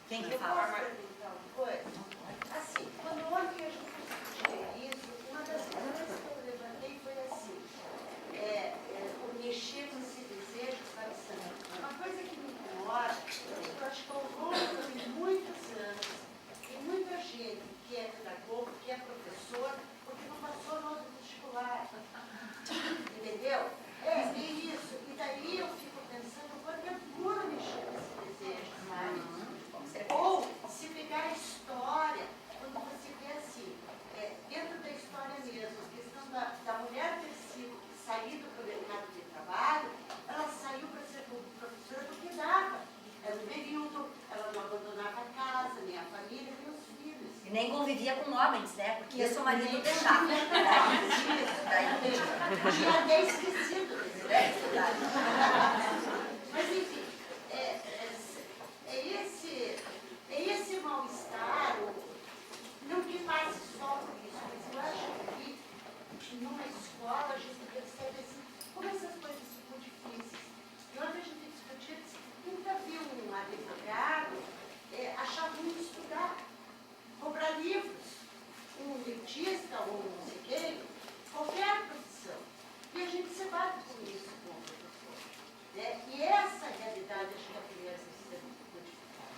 Quem que Eu fala? posso perguntar uma coisa? Assim, quando ontem a gente discutiu isso, uma das coisas que eu levantei foi assim, o mexer nesse desejo para sangue. Uma coisa que me incomoda, eu acho que ao longo de muitos anos, tem muita gente que é pedagogo, que é professor, porque não passou no outro vestibular. Entendeu? É isso. E daí eu fico pensando quanto é duro mexer nesse desejo, sabe? Ou se pegar a história, quando você vê assim, dentro da história mesmo, a questão da mulher ter sido saída para o mercado de trabalho, ela saiu para ser professora porque dava. Era um período, ela não abandonava a casa, nem a família, nem os filhos. E nem convivia com homens, né? Porque isso o marido deixava. deixava. Tinha até esquecido desse detalhe. Mas enfim, é esse mal-estar, não que passe só por isso, mas eu acho que numa escola a gente percebe assim, como essas coisas ficam difíceis. E ontem a gente discutia, nunca vi um advogado achar ruim estudar, comprar livros, um dentista ou não sei quem, qualquer profissão. E a gente se bate com isso com o professor. Né? E essa realidade acho que a criança precisa modificar.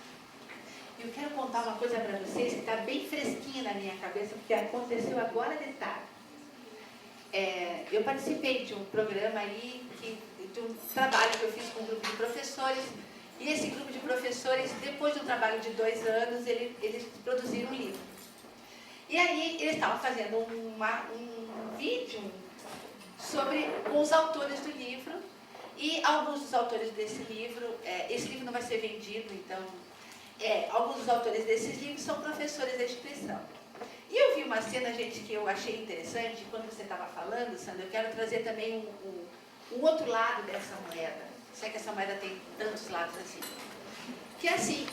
Eu quero contar uma coisa para vocês que está bem fresquinha na minha cabeça, porque aconteceu agora de tarde. Eu participei de um programa aí, de um trabalho que eu fiz com um grupo de professores, e esse grupo de professores, depois de um trabalho de 2 anos, eles produziram um livro. E aí eles estavam fazendo um vídeo com os autores do livro, e alguns dos autores desse livro, esse livro não vai ser vendido, então, alguns dos autores desses livros são professores da instituição. E eu vi uma cena, gente, que eu achei interessante, quando você estava falando, Sandra, eu quero trazer também um outro lado dessa moeda. Sei que essa moeda tem tantos lados assim. Que é assim,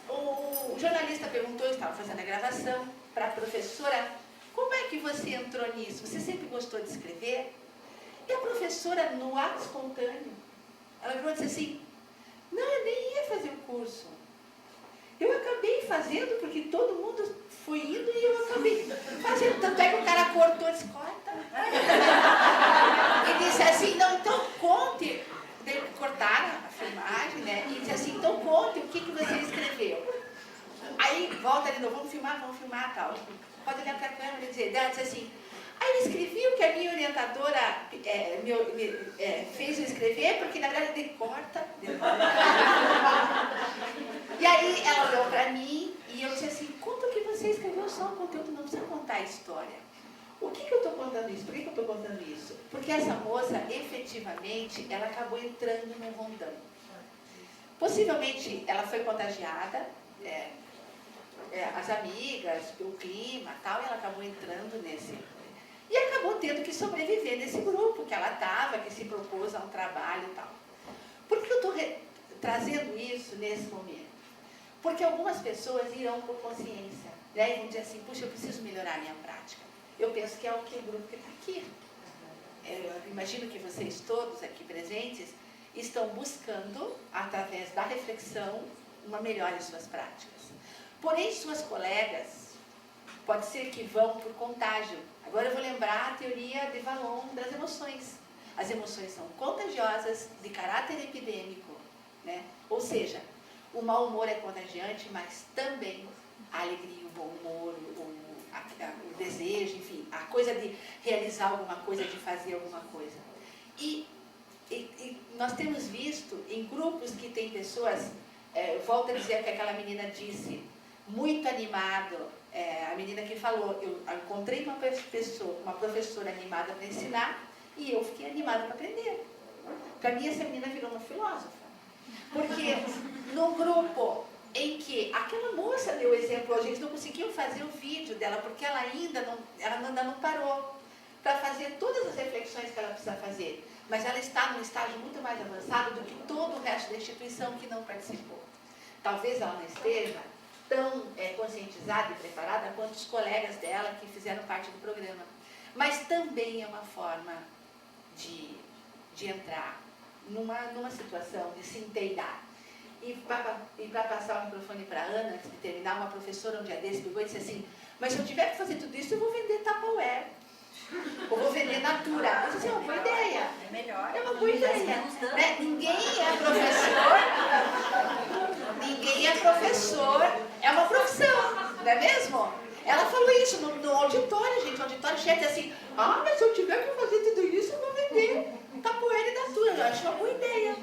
o jornalista perguntou, eu estava fazendo a gravação, para a professora, como é que você entrou nisso? Você sempre gostou de escrever? E a professora, no ato espontâneo, ela virou e disse assim, não, eu nem ia fazer o curso. Eu acabei fazendo porque todo mundo foi indo e eu acabei fazendo. Tanto é que o cara cortou, disse, corta. E disse assim, não, então conte. Cortaram a filmagem, né? E disse assim, então conte o que você escreveu. Aí volta de novo, vamos filmar tal. Pode olhar para a câmera e dizer, ela disse assim, aí eu escrevi o que a minha orientadora fez eu escrever, porque na verdade ele corta. E aí ela olhou para mim e eu disse assim, conta o que você escreveu, só o conteúdo, não precisa contar a história. O que eu estou contando isso? Por que eu estou contando isso? Porque essa moça, efetivamente, ela acabou entrando num rondão. Possivelmente ela foi contagiada, as amigas, o clima tal, e ela acabou entrando nesse. E acabou tendo que sobreviver nesse grupo que ela estava, que se propôs a um trabalho e tal. Por que eu estou trazendo isso nesse momento? Porque algumas pessoas irão por consciência, né? E vão dizer assim, puxa, eu preciso melhorar a minha prática. Eu penso que é o grupo que está aqui. Eu imagino que vocês todos aqui presentes estão buscando, através da reflexão, uma melhora em suas práticas. Porém, suas colegas, pode ser que vão por contágio. Agora eu vou lembrar a teoria de Vallon das emoções. As emoções são contagiosas, de caráter epidêmico, né? Ou seja, o mau humor é contagiante, mas também a alegria, o bom humor, o desejo, enfim, a coisa de realizar alguma coisa, de fazer alguma coisa. E nós temos visto em grupos que tem pessoas, volto a dizer o que aquela menina disse, muito animado, a menina que falou, eu encontrei uma professora animada para ensinar e eu fiquei animada para aprender. Para mim essa menina virou uma filósofa. Porque no grupo em que aquela moça deu exemplo, a gente não conseguiu fazer o vídeo dela, porque ela ainda não parou para fazer todas as reflexões que ela precisa fazer. Mas ela está num estágio muito mais avançado do que todo o resto da instituição que não participou. Talvez ela não esteja tão conscientizada e preparada quanto os colegas dela que fizeram parte do programa. Mas também é uma forma de entrar numa situação de se inteirar. E para passar o microfone para a Ana, antes de terminar, uma professora um dia desse pegou e disse assim, mas se eu tiver que fazer tudo isso, eu vou vender Tupperware. Ou vou vender Natura. Eu disse, é uma boa ideia. É melhor. É uma boa ideia. Né? Ninguém é professor. Ninguém é professor. É uma profissão, não é mesmo? Ela falou isso no auditório, gente. O auditório cheio assim, mas se eu tiver que fazer tudo isso, eu vou vender Tupperware e Natura. Eu acho uma boa ideia.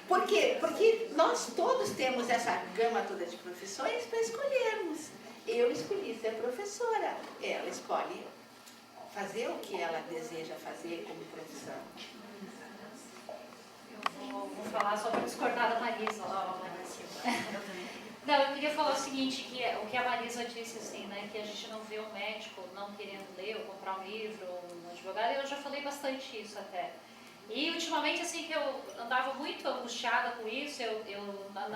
Por quê? Porque nós todos temos essa gama toda de profissões para escolhermos. Eu escolhi ser professora. Ela escolhe fazer o que ela deseja fazer como profissão. Eu vou falar só para discordar da Marisa. Não, eu queria falar o seguinte, que o que a Marisa disse, assim, né, que a gente não vê um médico não querendo ler ou comprar um livro, ou um advogado, eu já falei bastante isso até. E ultimamente, assim, que eu andava muito angustiada com isso, lá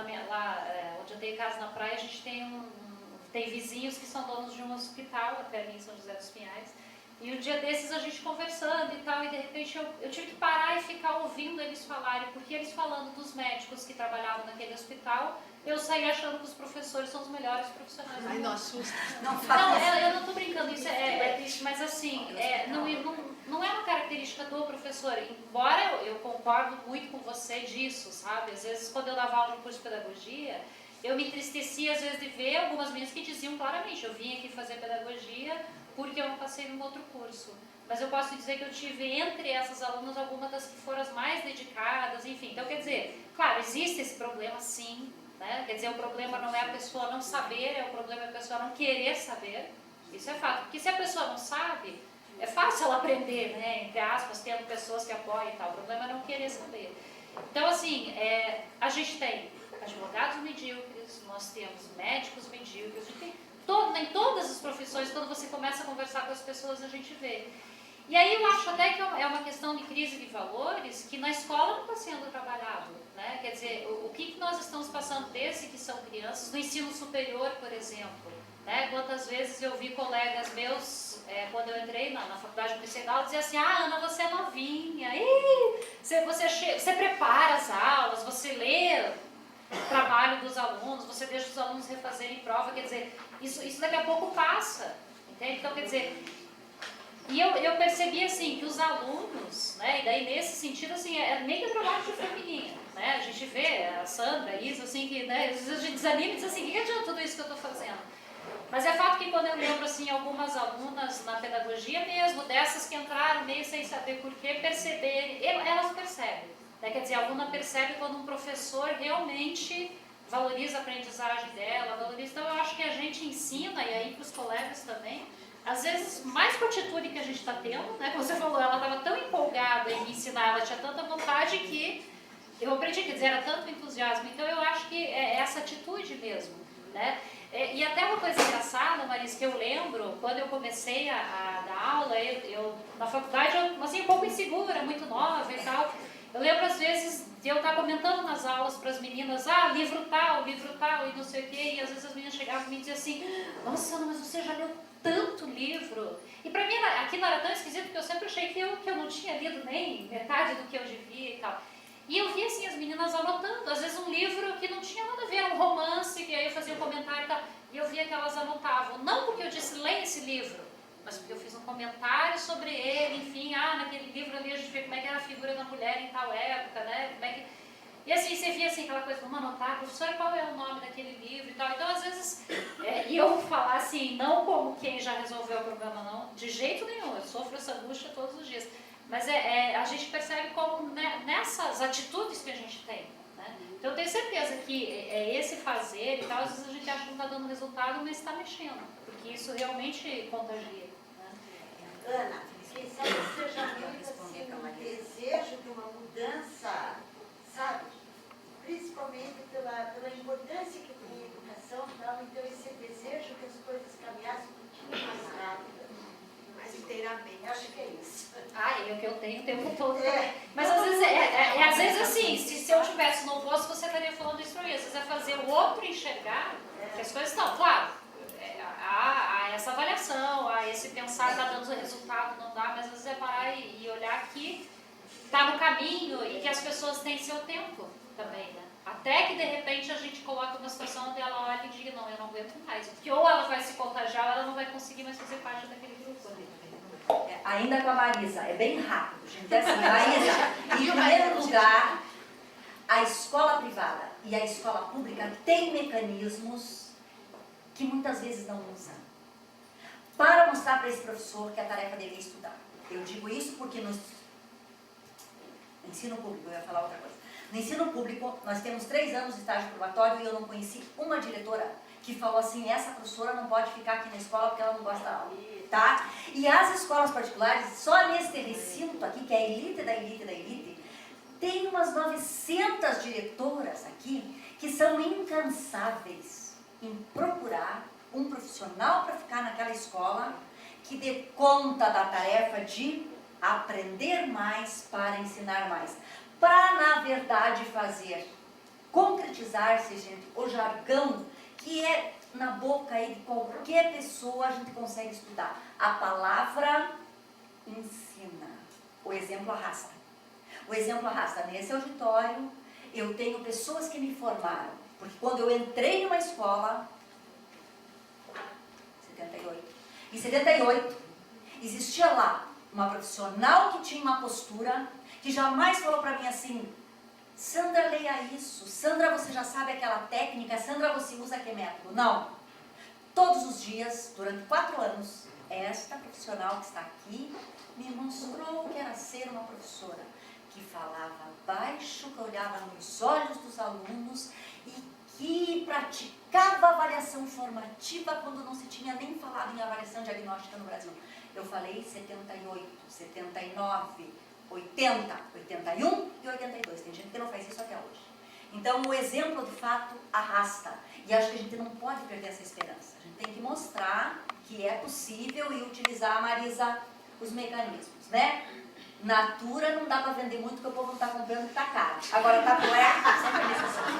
onde eu tenho casa na praia, a gente tem vizinhos que são donos de um hospital, até ali em São José dos Pinhais, e um dia desses a gente conversando e tal, e de repente eu tive que parar e ficar ouvindo eles falarem, porque eles falando dos médicos que trabalhavam naquele hospital, eu saí achando que os professores são os melhores profissionais do mundo. Ai, não assusta. Não, eu não estou brincando, isso é triste, mas assim, não é uma característica do professor, embora eu concordo muito com você disso, sabe? Às vezes, quando eu dava aula no curso de pedagogia, eu me entristecia às vezes de ver algumas meninas que diziam claramente, eu vim aqui fazer pedagogia porque eu não passei num outro curso. Mas eu posso dizer que eu tive entre essas alunas algumas das que foram as mais dedicadas, enfim. Então, quer dizer, claro, existe esse problema sim, né? Quer dizer, o problema não é a pessoa não saber, o problema é a pessoa não querer saber. Isso é fato. Porque se a pessoa não sabe, é fácil ela aprender, né? Entre aspas, tendo pessoas que apoiam e tal. O problema é não querer saber. Então, assim, a gente tem advogados medíocres, nós temos médicos medíocres, a gente tem em todas as profissões, quando você começa a conversar com as pessoas, a gente vê. E aí eu acho até que é uma questão de crise de valores que na escola não está sendo trabalhado, né? Quer dizer, o que nós estamos passando desde que são crianças, no ensino superior, por exemplo, né? Quantas vezes eu vi colegas meus, quando eu entrei na faculdade de Medicina, dizer assim, Ana, você é novinha, você prepara as aulas, você lê o trabalho dos alunos, você deixa os alunos refazerem prova, quer dizer, isso daqui a pouco passa, entende? Então, quer dizer, e eu percebi assim, que os alunos, né, e daí nesse sentido, assim, meio que trabalho de formiguinha, né, a gente vê a Sandra, a Isa, assim, que, né, às vezes a gente desanima e diz assim, o que adianta tudo isso que eu estou fazendo? Mas é fato que quando eu lembro, assim, algumas alunas na pedagogia mesmo, dessas que entraram meio sem saber por quê, elas percebem. Quer dizer, a aluna percebe quando um professor realmente valoriza a aprendizagem dela, valoriza. Então, eu acho que a gente ensina, e aí para os colegas também, às vezes, mais com a atitude que a gente está tendo, né? Como você falou, ela estava tão empolgada em me ensinar, ela tinha tanta vontade que eu aprendi, quer dizer, era tanto entusiasmo. Então, eu acho que é essa atitude mesmo, né? E até uma coisa engraçada, Marisa, que eu lembro, quando eu comecei a dar aula, eu na faculdade, assim, um pouco insegura, muito nova e tal. Eu lembro, às vezes, de eu estar comentando nas aulas para as meninas, livro tal, e não sei o quê, e às vezes as meninas chegavam e me diziam assim, nossa, Ana, mas você já leu tanto livro? E para mim, aqui não era tão esquisito, porque eu sempre achei que eu não tinha lido nem metade do que eu devia e tal. E eu via, assim, as meninas anotando, às vezes um livro que não tinha nada a ver, um romance, que aí eu fazia um comentário e tal, e eu via que elas anotavam, não porque eu disse, leia esse livro, mas porque eu fiz um comentário sobre ele, enfim, naquele livro ali a gente vê como é que era a figura da mulher em tal época, né, como é que... E assim, você via assim, aquela coisa, vamos anotar, professora, qual é o nome daquele livro e tal. Então, às vezes, e eu falar assim, não como quem já resolveu o problema, não, de jeito nenhum, eu sofro essa angústia todos os dias. Mas a gente percebe como nessas atitudes que a gente tem, né? Então, eu tenho certeza que esse fazer e tal, às vezes a gente acha que não está dando resultado, mas está mexendo, porque isso realmente contagia. Ana, quem sabe seja muito assim, um desejo de uma mudança, sabe? Principalmente pela importância que tem a educação e tal, então esse desejo que as coisas caminhassem um pouquinho mais rápido, mais inteiramente. Acho que é isso. É o que eu tenho o tempo todo. Mas às vezes assim, se eu tivesse no oposto, você estaria falando isso para mim. Às vezes é fazer o outro enxergar que as coisas estão, claro. Há essa avaliação, há esse pensar, está dando resultado, não dá, mas às vezes é parar e olhar que tá no caminho e que as pessoas têm seu tempo também, né? Até que de repente a gente coloca uma situação onde ela olha e diga, não, eu não aguento mais. Porque ou ela vai se contagiar ou ela não vai conseguir mais fazer parte daquele grupo ali. Ainda com a Marisa, é bem rápido, gente. É assim, Marisa, em primeiro lugar, a escola privada e a escola pública têm mecanismos que muitas vezes não usam para mostrar para esse professor que a tarefa dele é estudar. Eu digo isso porque no ensino público, eu ia falar outra coisa. No ensino público, nós temos 3 anos de estágio probatório e eu não conheci uma diretora que falou assim, essa professora não pode ficar aqui na escola porque ela não gosta da aula, tá? E as escolas particulares, só nesse recinto aqui, que é a elite da elite da elite, tem umas 900 diretoras aqui que são incansáveis em procurar um profissional para ficar naquela escola que dê conta da tarefa de aprender mais para ensinar mais. Para, na verdade, fazer concretizar-se, gente, o jargão que é na boca aí de qualquer pessoa, a gente consegue estudar. A palavra ensina. O exemplo arrasta. O exemplo arrasta. Nesse auditório, eu tenho pessoas que me formaram. Porque quando eu entrei numa escola, 78, em 78, existia lá uma profissional que tinha uma postura, que jamais falou para mim assim, Sandra, leia isso, Sandra, você já sabe aquela técnica, Sandra, você usa que método. Não. Todos os dias, durante 4 anos, esta profissional que está aqui me mostrou o que era ser uma professora, que falava baixo, que olhava nos olhos dos alunos e que praticava avaliação formativa quando não se tinha nem falado em avaliação diagnóstica no Brasil. Eu falei 78, 79, 80, 81 e 82. Tem gente que não faz isso até hoje. Então, o exemplo, de fato, arrasta. E acho que a gente não pode perder essa esperança. A gente tem que mostrar que é possível e utilizar, Marisa, os mecanismos, né? Natura não dá para vender muito porque o povo não está comprando, que está caro. Agora, tabué sempre é necessário.